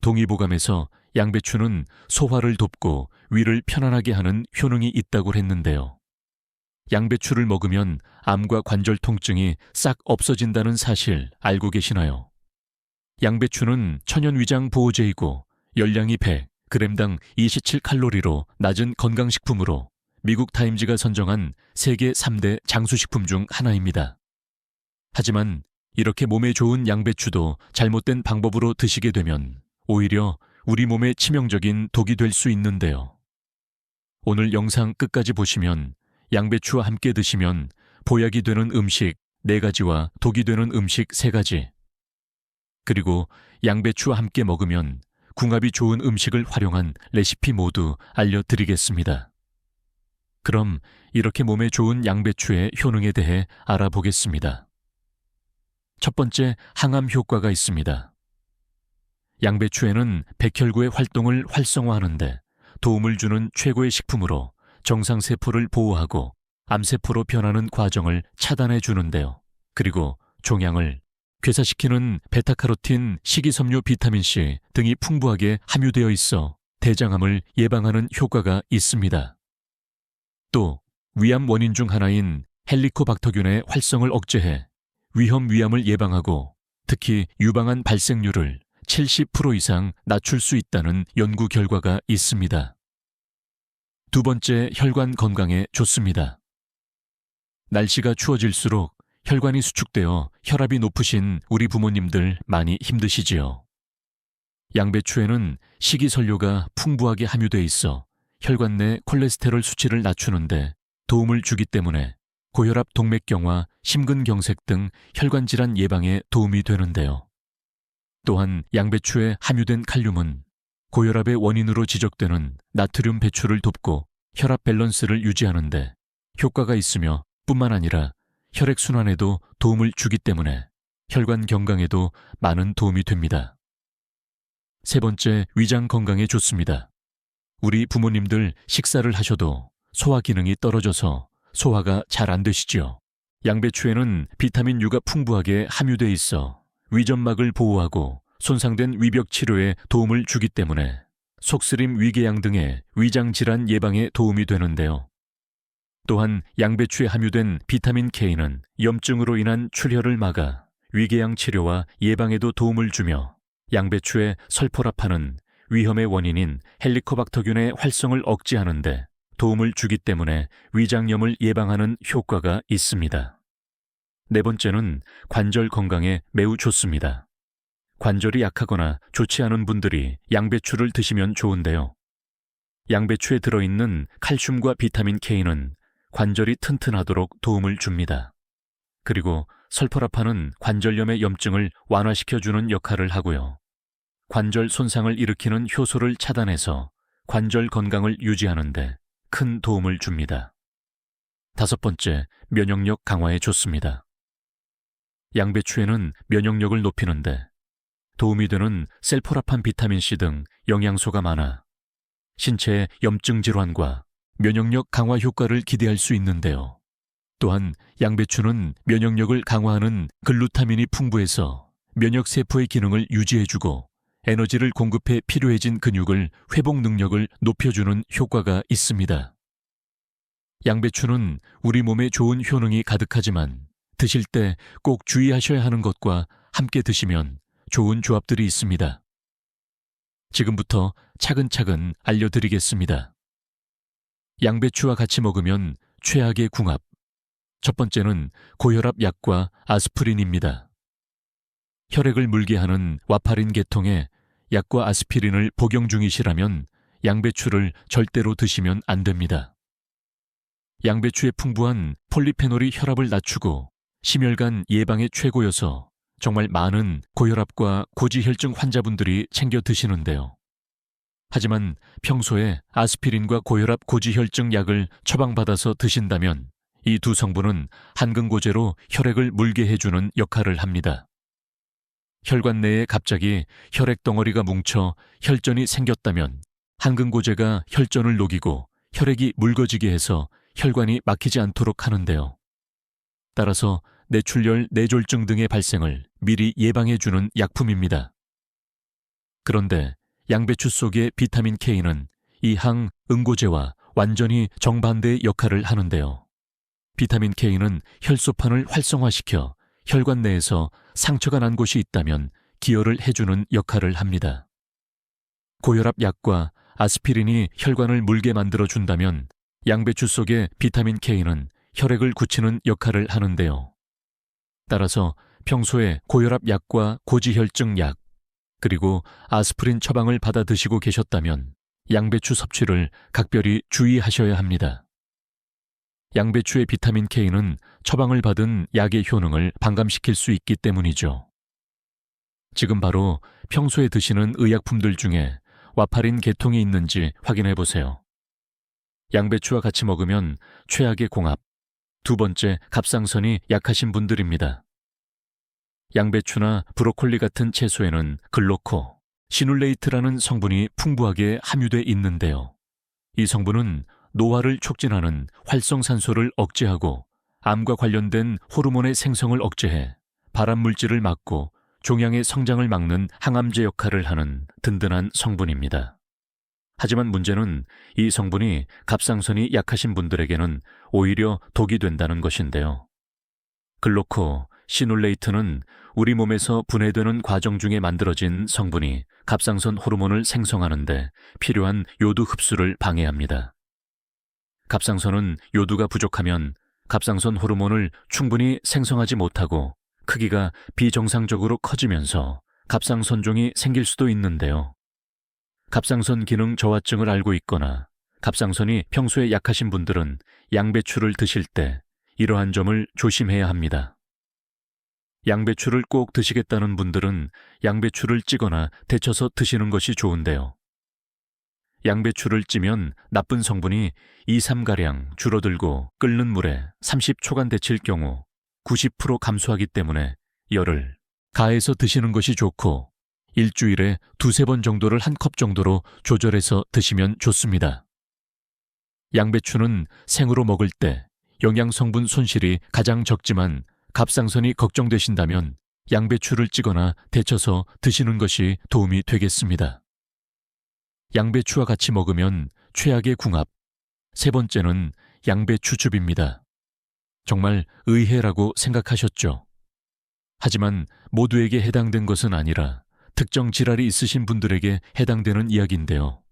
동의보감에서 양배추는 소화를 돕고 위를 편안하게 하는 효능이 있다고 했는데요. 양배추를 먹으면 암과 관절 통증이 싹 없어진다는 사실 알고 계시나요? 양배추는 천연위장 보호제이고 열량이 100g당 27칼로리로 낮은 건강식품으로 미국 타임즈가 선정한 세계 3대 장수식품 중 하나입니다. 하지만 이렇게 몸에 좋은 양배추도 잘못된 방법으로 드시게 되면 오히려 우리 몸에 치명적인 독이 될 수 있는데요. 오늘 영상 끝까지 보시면 양배추와 함께 드시면 보약이 되는 음식 4가지와 독이 되는 음식 3가지, 그리고 양배추와 함께 먹으면 궁합이 좋은 음식을 활용한 레시피 모두 알려드리겠습니다. 그럼 이렇게 몸에 좋은 양배추의 효능에 대해 알아보겠습니다. 첫 번째, 항암 효과가 있습니다. 양배추에는 백혈구의 활동을 활성화하는데 도움을 주는 최고의 식품으로 정상세포를 보호하고 암세포로 변하는 과정을 차단해 주는데요. 그리고 종양을 괴사시키는 베타카로틴, 식이섬유, 비타민C 등이 풍부하게 함유되어 있어 대장암을 예방하는 효과가 있습니다. 또 위암 원인 중 하나인 헬리코박터균의 활성을 억제해 위험 위암을 예방하고 특히 유방암 발생률을 70% 이상 낮출 수 있다는 연구 결과가 있습니다. 두 번째, 혈관 건강에 좋습니다. 날씨가 추워질수록 혈관이 수축되어 혈압이 높으신 우리 부모님들 많이 힘드시지요. 양배추에는 식이섬유가 풍부하게 함유되어 있어 혈관 내 콜레스테롤 수치를 낮추는데 도움을 주기 때문에 고혈압, 동맥경화, 심근경색 등 혈관 질환 예방에 도움이 되는데요. 또한 양배추에 함유된 칼륨은 고혈압의 원인으로 지적되는 나트륨 배출을 돕고 혈압 밸런스를 유지하는데 효과가 있으며 뿐만 아니라 혈액순환에도 도움을 주기 때문에 혈관 건강에도 많은 도움이 됩니다. 세 번째, 위장 건강에 좋습니다. 우리 부모님들 식사를 하셔도 소화 기능이 떨어져서 소화가 잘 안 되시지요. 양배추에는 비타민 U가 풍부하게 함유되어 있어 위점막을 보호하고 손상된 위벽 치료에 도움을 주기 때문에 속쓰림, 위궤양 등의 위장 질환 예방에 도움이 되는데요. 또한 양배추에 함유된 비타민 K는 염증으로 인한 출혈을 막아 위궤양 치료와 예방에도 도움을 주며 양배추의 설포라판은 위험의 원인인 헬리코박터균의 활성을 억제하는 데 도움을 주기 때문에 위장염을 예방하는 효과가 있습니다. 네 번째는 관절 건강에 매우 좋습니다. 관절이 약하거나 좋지 않은 분들이 양배추를 드시면 좋은데요. 양배추에 들어있는 칼슘과 비타민 K는 관절이 튼튼하도록 도움을 줍니다. 그리고 설포라판은 관절염의 염증을 완화시켜주는 역할을 하고요. 관절 손상을 일으키는 효소를 차단해서 관절 건강을 유지하는 데 큰 도움을 줍니다. 다섯 번째, 면역력 강화에 좋습니다. 양배추에는 면역력을 높이는데 도움이 되는 셀포라판, 비타민C 등 영양소가 많아 신체의 염증 질환과 면역력 강화 효과를 기대할 수 있는데요. 또한 양배추는 면역력을 강화하는 글루타민이 풍부해서 면역세포의 기능을 유지해주고 에너지를 공급해 필요해진 근육을 회복 능력을 높여주는 효과가 있습니다. 양배추는 우리 몸에 좋은 효능이 가득하지만 드실 때 꼭 주의하셔야 하는 것과 함께 드시면 좋은 조합들이 있습니다. 지금부터 차근차근 알려드리겠습니다. 양배추와 같이 먹으면 최악의 궁합. 첫 번째는 고혈압 약과 아스피린입니다. 혈액을 물게 하는 와파린 계통의 약과 아스피린을 복용 중이시라면 양배추를 절대로 드시면 안 됩니다. 양배추에 풍부한 폴리페놀이 혈압을 낮추고 심혈관 예방에 최고여서 정말 많은 고혈압과 고지혈증 환자분들이 챙겨 드시는데요. 하지만 평소에 아스피린과 고혈압, 고지혈증 약을 처방받아서 드신다면 이 두 성분은 한근고제로 혈액을 물게 해주는 역할을 합니다. 혈관 내에 갑자기 혈액 덩어리가 뭉쳐 혈전이 생겼다면 한근고제가 혈전을 녹이고 혈액이 묽어지게 해서 혈관이 막히지 않도록 하는데요. 따라서 뇌출혈, 뇌졸중 등의 발생을 미리 예방해주는 약품입니다. 그런데 양배추 속의 비타민 K는 이 항응고제와 완전히 정반대의 역할을 하는데요. 비타민 K는 혈소판을 활성화시켜 혈관 내에서 상처가 난 곳이 있다면 기여를 해주는 역할을 합니다. 고혈압 약과 아스피린이 혈관을 물게 만들어준다면 양배추 속의 비타민 K는 혈액을 굳히는 역할을 하는데요. 따라서 평소에 고혈압 약과 고지혈증 약, 그리고 아스피린 처방을 받아 드시고 계셨다면 양배추 섭취를 각별히 주의하셔야 합니다. 양배추의 비타민 K는 처방을 받은 약의 효능을 반감시킬 수 있기 때문이죠. 지금 바로 평소에 드시는 의약품들 중에 와파린 계통이 있는지 확인해 보세요. 양배추와 같이 먹으면 최악의 공합, 두 번째 갑상선이 약하신 분들입니다. 양배추나 브로콜리 같은 채소에는 글로코, 시눌레이트라는 성분이 풍부하게 함유돼 있는데요. 이 성분은 노화를 촉진하는 활성산소를 억제하고 암과 관련된 호르몬의 생성을 억제해 발암물질을 막고 종양의 성장을 막는 항암제 역할을 하는 든든한 성분입니다. 하지만 문제는 이 성분이 갑상선이 약하신 분들에게는 오히려 독이 된다는 것인데요. 글로코, 시눌레이트는 우리 몸에서 분해되는 과정 중에 만들어진 성분이 갑상선 호르몬을 생성하는데 필요한 요드 흡수를 방해합니다. 갑상선은 요드가 부족하면 갑상선 호르몬을 충분히 생성하지 못하고 크기가 비정상적으로 커지면서 갑상선종이 생길 수도 있는데요. 갑상선 기능 저하증을 앓고 있거나 갑상선이 평소에 약하신 분들은 양배추를 드실 때 이러한 점을 조심해야 합니다. 양배추를 꼭 드시겠다는 분들은 양배추를 찌거나 데쳐서 드시는 것이 좋은데요. 양배추를 찌면 나쁜 성분이 2~3가량 줄어들고 끓는 물에 30초간 데칠 경우 90% 감소하기 때문에 열을 가해서 드시는 것이 좋고 일주일에 2~3번 정도를 한 컵 정도로 조절해서 드시면 좋습니다. 양배추는 생으로 먹을 때 영양성분 손실이 가장 적지만 갑상선이 걱정되신다면 양배추를 찌거나 데쳐서 드시는 것이 도움이 되겠습니다. 양배추와 같이 먹으면 최악의 궁합. 세 번째는 양배추즙입니다. 정말 의외라고 생각하셨죠? 하지만 모두에게 해당된 것은 아니라 특정 질환이 있으신 분들에게 해당되는 이야기인데요.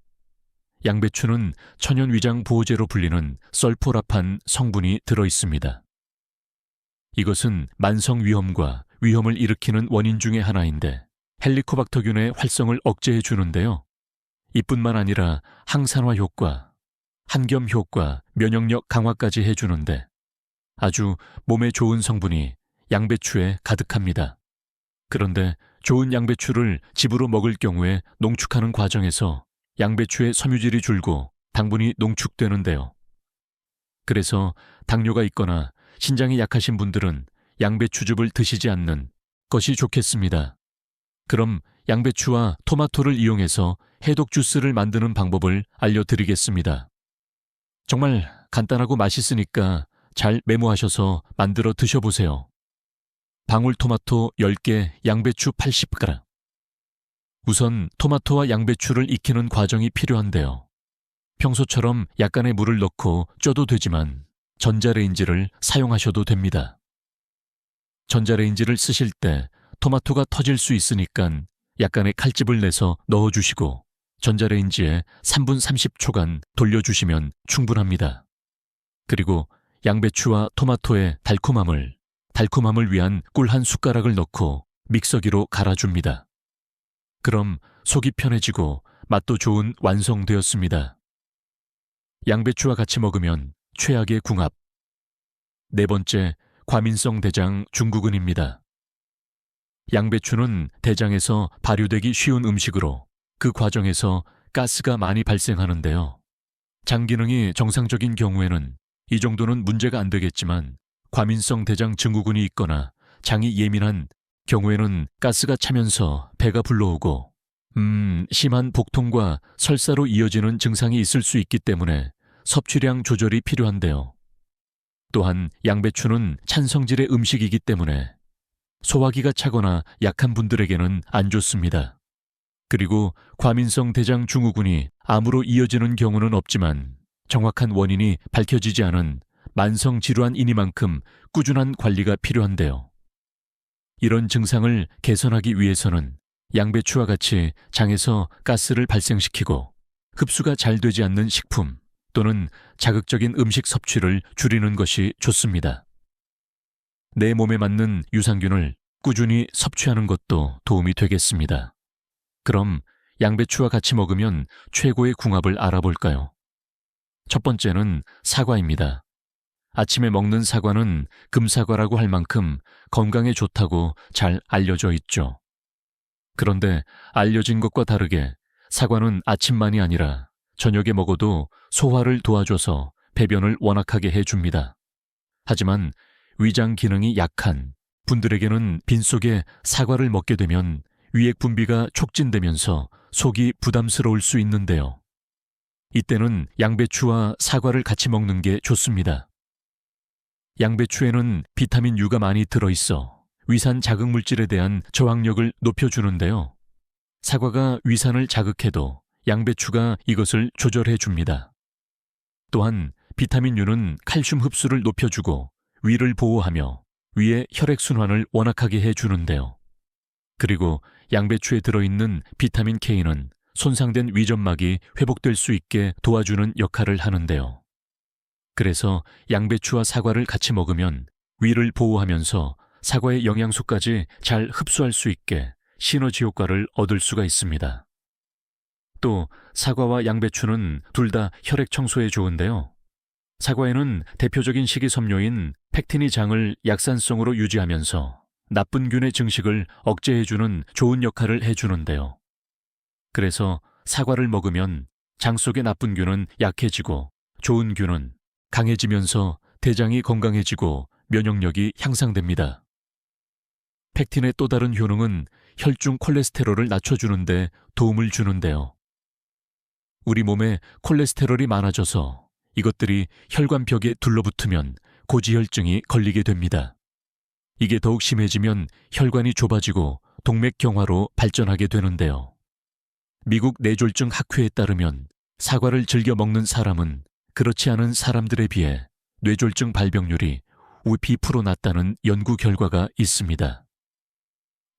양배추는 천연위장 보호제로 불리는 설포라판 성분이 들어있습니다. 이것은 만성위염과 위염을 일으키는 원인 중의 하나인데 헬리코박터균의 활성을 억제해 주는데요. 이뿐만 아니라 항산화 효과, 항염 효과, 면역력 강화까지 해주는데 아주 몸에 좋은 성분이 양배추에 가득합니다. 그런데 좋은 양배추를 집으로 먹을 경우에 농축하는 과정에서 양배추의 섬유질이 줄고 당분이 농축되는데요. 그래서 당뇨가 있거나 신장이 약하신 분들은 양배추즙을 드시지 않는 것이 좋겠습니다. 그럼 양배추와 토마토를 이용해서 해독 주스를 만드는 방법을 알려드리겠습니다. 정말 간단하고 맛있으니까 잘 메모하셔서 만들어 드셔보세요. 방울토마토 10개, 양배추 80g. 우선 토마토와 양배추를 익히는 과정이 필요한데요. 평소처럼 약간의 물을 넣고 쪄도 되지만 전자레인지를 사용하셔도 됩니다. 전자레인지를 쓰실 때 토마토가 터질 수 있으니까 약간의 칼집을 내서 넣어주시고 전자레인지에 3분 30초간 돌려주시면 충분합니다. 그리고 양배추와 토마토의 달콤함을 위한 꿀 한 숟가락을 넣고 믹서기로 갈아줍니다. 그럼 속이 편해지고 맛도 좋은 완성되었습니다. 양배추와 같이 먹으면 최악의 궁합. 네 번째, 과민성 대장 증후군입니다. 양배추는 대장에서 발효되기 쉬운 음식으로 그 과정에서 가스가 많이 발생하는데요. 장 기능이 정상적인 경우에는 이 정도는 문제가 안 되겠지만 과민성 대장 증후군이 있거나 장이 예민한 경우에는 가스가 차면서 배가 불러오고 심한 복통과 설사로 이어지는 증상이 있을 수 있기 때문에 섭취량 조절이 필요한데요. 또한 양배추는 찬성질의 음식이기 때문에 소화기가 차거나 약한 분들에게는 안 좋습니다. 그리고 과민성 대장 증후군이 암으로 이어지는 경우는 없지만 정확한 원인이 밝혀지지 않은 만성 질환이니만큼 꾸준한 관리가 필요한데요. 이런 증상을 개선하기 위해서는 양배추와 같이 장에서 가스를 발생시키고 흡수가 잘 되지 않는 식품 또는 자극적인 음식 섭취를 줄이는 것이 좋습니다. 내 몸에 맞는 유산균을 꾸준히 섭취하는 것도 도움이 되겠습니다. 그럼 양배추와 같이 먹으면 최고의 궁합을 알아볼까요? 첫 번째는 사과입니다. 아침에 먹는 사과는 금사과라고 할 만큼 건강에 좋다고 잘 알려져 있죠. 그런데 알려진 것과 다르게 사과는 아침만이 아니라 저녁에 먹어도 소화를 도와줘서 배변을 원활하게 해줍니다. 하지만 위장 기능이 약한 분들에게는 빈속에 사과를 먹게 되면 위액 분비가 촉진되면서 속이 부담스러울 수 있는데요. 이때는 양배추와 사과를 같이 먹는 게 좋습니다. 양배추에는 비타민 U가 많이 들어있어 위산 자극 물질에 대한 저항력을 높여주는데요. 사과가 위산을 자극해도 양배추가 이것을 조절해 줍니다. 또한 비타민 U는 칼슘 흡수를 높여주고 위를 보호하며 위의 혈액순환을 원활하게 해주는데요. 그리고 양배추에 들어있는 비타민 K는 손상된 위점막이 회복될 수 있게 도와주는 역할을 하는데요. 그래서 양배추와 사과를 같이 먹으면 위를 보호하면서 사과의 영양소까지 잘 흡수할 수 있게 시너지 효과를 얻을 수가 있습니다. 또 사과와 양배추는 둘 다 혈액 청소에 좋은데요. 사과에는 대표적인 식이섬유인 팩틴이 장을 약산성으로 유지하면서 나쁜 균의 증식을 억제해주는 좋은 역할을 해주는데요. 그래서 사과를 먹으면 장 속의 나쁜 균은 약해지고 좋은 균은 강해지면서 대장이 건강해지고 면역력이 향상됩니다. 팩틴의 또 다른 효능은 혈중 콜레스테롤을 낮춰주는데 도움을 주는데요. 우리 몸에 콜레스테롤이 많아져서 이것들이 혈관벽에 둘러붙으면 고지혈증이 걸리게 됩니다. 이게 더욱 심해지면 혈관이 좁아지고 동맥경화로 발전하게 되는데요. 미국 뇌졸중 학회에 따르면 사과를 즐겨 먹는 사람은 그렇지 않은 사람들에 비해 뇌졸중 발병률이 52% 낮다는 연구 결과가 있습니다.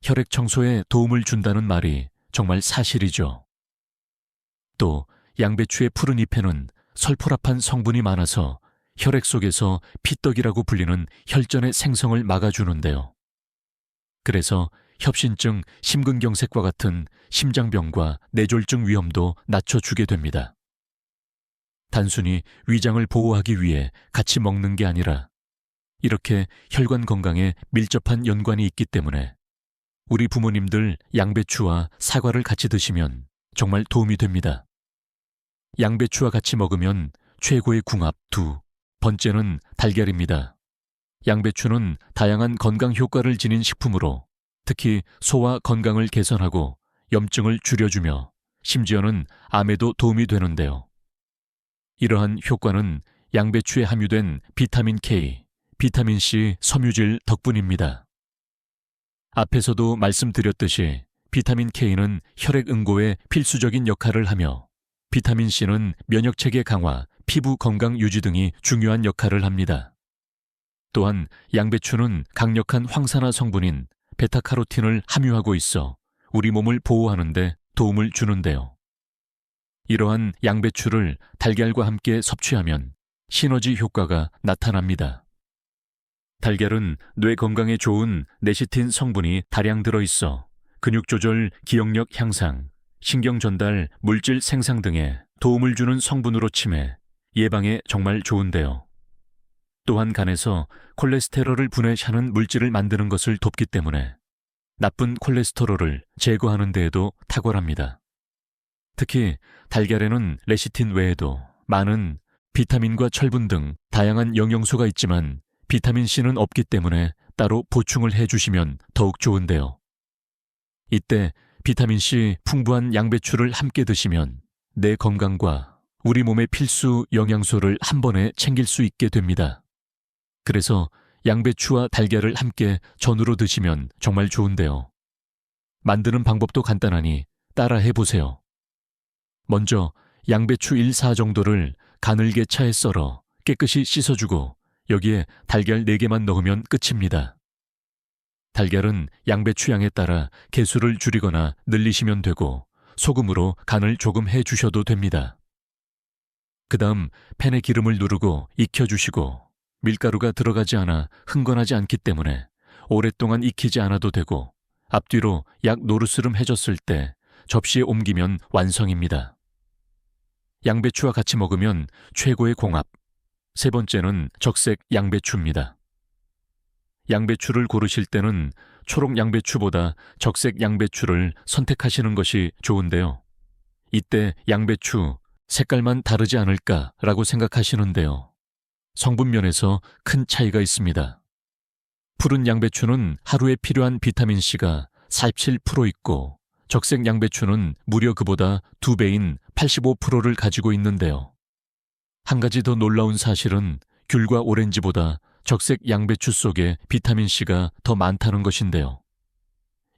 혈액 청소에 도움을 준다는 말이 정말 사실이죠. 또 양배추의 푸른 잎에는 설포라판 성분이 많아서 혈액 속에서 피떡이라고 불리는 혈전의 생성을 막아주는데요. 그래서 협신증, 심근경색과 같은 심장병과 뇌졸중 위험도 낮춰주게 됩니다. 단순히 위장을 보호하기 위해 같이 먹는 게 아니라 이렇게 혈관 건강에 밀접한 연관이 있기 때문에 우리 부모님들 양배추와 사과를 같이 드시면 정말 도움이 됩니다. 양배추와 같이 먹으면 최고의 궁합 두 번째는 달걀입니다. 양배추는 다양한 건강 효과를 지닌 식품으로 특히 소화 건강을 개선하고 염증을 줄여주며 심지어는 암에도 도움이 되는데요. 이러한 효과는 양배추에 함유된 비타민 K, 비타민 C 섬유질 덕분입니다. 앞에서도 말씀드렸듯이 비타민 K는 혈액 응고에 필수적인 역할을 하며 비타민 C는 면역체계 강화, 피부 건강 유지 등이 중요한 역할을 합니다. 또한 양배추는 강력한 황산화 성분인 베타카로틴을 함유하고 있어 우리 몸을 보호하는 데 도움을 주는데요. 이러한 양배추를 달걀과 함께 섭취하면 시너지 효과가 나타납니다. 달걀은 뇌 건강에 좋은 네시틴 성분이 다량 들어있어 근육 조절, 기억력 향상, 신경 전달, 물질 생산 등에 도움을 주는 성분으로 치매, 예방에 정말 좋은데요. 또한 간에서 콜레스테롤을 분해하는 물질을 만드는 것을 돕기 때문에 나쁜 콜레스테롤을 제거하는 데에도 탁월합니다. 특히 달걀에는 레시틴 외에도 많은 비타민과 철분 등 다양한 영양소가 있지만 비타민C는 없기 때문에 따로 보충을 해주시면 더욱 좋은데요. 이때 비타민C 풍부한 양배추를 함께 드시면 내 건강과 우리 몸의 필수 영양소를 한 번에 챙길 수 있게 됩니다. 그래서 양배추와 달걀을 함께 전으로 드시면 정말 좋은데요. 만드는 방법도 간단하니 따라해 보세요. 먼저 양배추 1사 정도를 가늘게 차에 썰어 깨끗이 씻어주고 여기에 달걀 4개만 넣으면 끝입니다. 달걀은 양배추 양에 따라 개수를 줄이거나 늘리시면 되고 소금으로 간을 조금 해주셔도 됩니다. 그 다음 팬에 기름을 두르고 익혀주시고 밀가루가 들어가지 않아 흥건하지 않기 때문에 오랫동안 익히지 않아도 되고 앞뒤로 약 노르스름 해졌을 때 접시에 옮기면 완성입니다. 양배추와 같이 먹으면 최고의 공합. 세 번째는 적색 양배추입니다. 양배추를 고르실 때는 초록 양배추보다 적색 양배추를 선택하시는 것이 좋은데요. 이때 양배추 색깔만 다르지 않을까라고 생각하시는데요. 성분면에서 큰 차이가 있습니다. 푸른 양배추는 하루에 필요한 비타민C가 47% 있고 적색 양배추는 무려 그보다 2배인 85%를 가지고 있는데요. 한 가지 더 놀라운 사실은 귤과 오렌지보다 적색 양배추 속에 비타민C가 더 많다는 것인데요.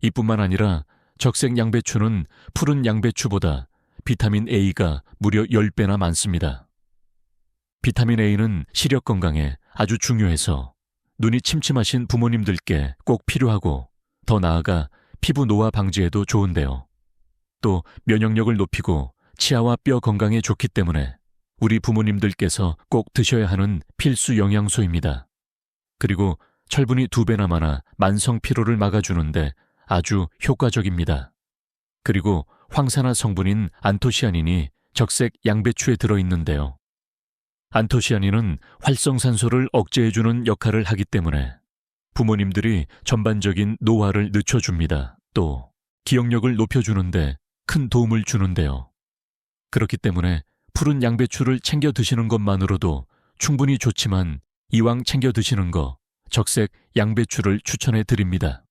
이뿐만 아니라 적색 양배추는 푸른 양배추보다 비타민 A가 무려 10배나 많습니다. 비타민 A는 시력 건강에 아주 중요해서 눈이 침침하신 부모님들께 꼭 필요하고 더 나아가 피부 노화 방지에도 좋은데요. 또 면역력을 높이고 치아와 뼈 건강에 좋기 때문에 우리 부모님들께서 꼭 드셔야 하는 필수 영양소입니다. 그리고 철분이 2배나 많아 만성 피로를 막아주는데 아주 효과적입니다. 그리고 황산화 성분인 안토시아닌이 적색 양배추에 들어있는데요. 안토시아닌은 활성산소를 억제해주는 역할을 하기 때문에 부모님들이 전반적인 노화를 늦춰줍니다. 또 기억력을 높여주는데 큰 도움을 주는데요. 그렇기 때문에 푸른 양배추를 챙겨 드시는 것만으로도 충분히 좋지만 이왕 챙겨 드시는 거 적색 양배추를 추천해 드립니다.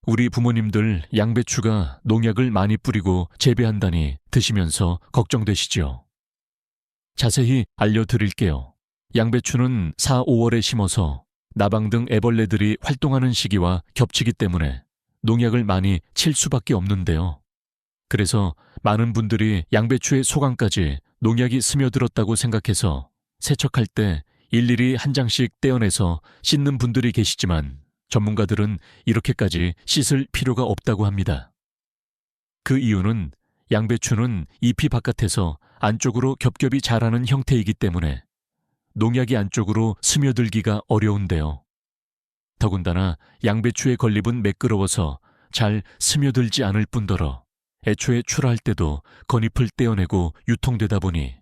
우리 부모님들 양배추가 농약을 많이 뿌리고 재배한다니 드시면서 걱정되시죠? 자세히 알려드릴게요. 양배추는 4, 5월에 심어서 나방 등 애벌레들이 활동하는 시기와 겹치기 때문에 농약을 많이 칠 수밖에 없는데요. 그래서 많은 분들이 양배추의 소강까지 농약이 스며들었다고 생각해서 세척할 때 일일이 한 장씩 떼어내서 씻는 분들이 계시지만 전문가들은 이렇게까지 씻을 필요가 없다고 합니다. 그 이유는 양배추는 잎이 바깥에서 안쪽으로 겹겹이 자라는 형태이기 때문에 농약이 안쪽으로 스며들기가 어려운데요. 더군다나 양배추의 건립은 매끄러워서 잘 스며들지 않을 뿐더러 애초에 출하할 때도 건잎을 떼어내고 유통되다 보니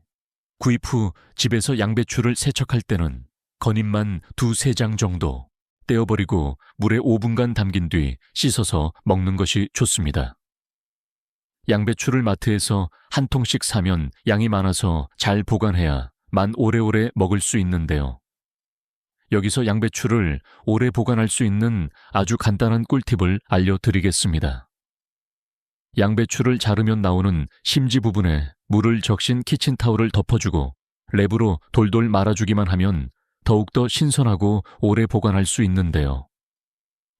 구입 후 집에서 양배추를 세척할 때는 건잎만 2-3장 정도 떼어버리고 물에 5분간 담긴 뒤 씻어서 먹는 것이 좋습니다. 양배추를 마트에서 한 통씩 사면 양이 많아서 잘 보관해야 만 오래오래 먹을 수 있는데요. 여기서 양배추를 오래 보관할 수 있는 아주 간단한 꿀팁을 알려드리겠습니다. 양배추를 자르면 나오는 심지 부분에 물을 적신 키친타올을 덮어주고 랩으로 돌돌 말아주기만 하면 더욱더 신선하고 오래 보관할 수 있는데요.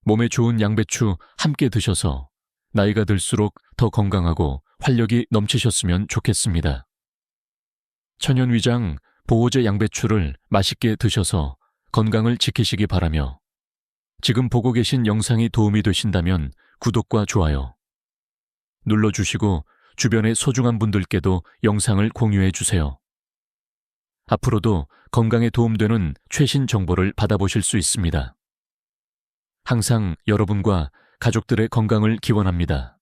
몸에 좋은 양배추 함께 드셔서 나이가 들수록 더 건강하고 활력이 넘치셨으면 좋겠습니다. 천연위장 보호제 양배추를 맛있게 드셔서 건강을 지키시기 바라며 지금 보고 계신 영상이 도움이 되신다면 구독과 좋아요 눌러주시고 주변의 소중한 분들께도 영상을 공유해 주세요. 앞으로도 건강에 도움되는 최신 정보를 받아보실 수 있습니다. 항상 여러분과 가족들의 건강을 기원합니다.